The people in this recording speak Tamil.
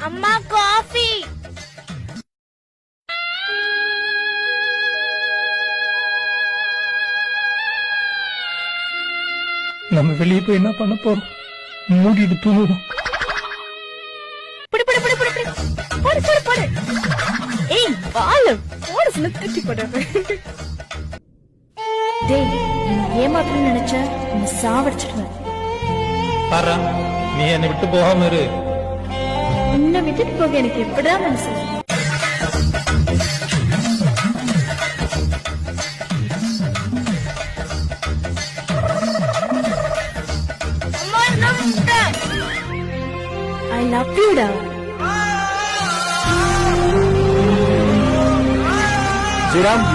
அம்மா காஃபி. நம்ம வெளியே போய் என்ன பண்ண போறோம்? மூடிட்டு தூங்குறோம். ஏய் பாலு போடு சொல்ல தூக்கி போடு. டேய் ஏமாத்தணும்னு நினைச்ச உன்னை சாவடிச்சிடுவேன். பாரா, நீ என்னை விட்டு போகாம இரு. உன்னை விட்டுட்டு போக எனக்கு எப்படா மனசு? I love you டா. ஜெராம்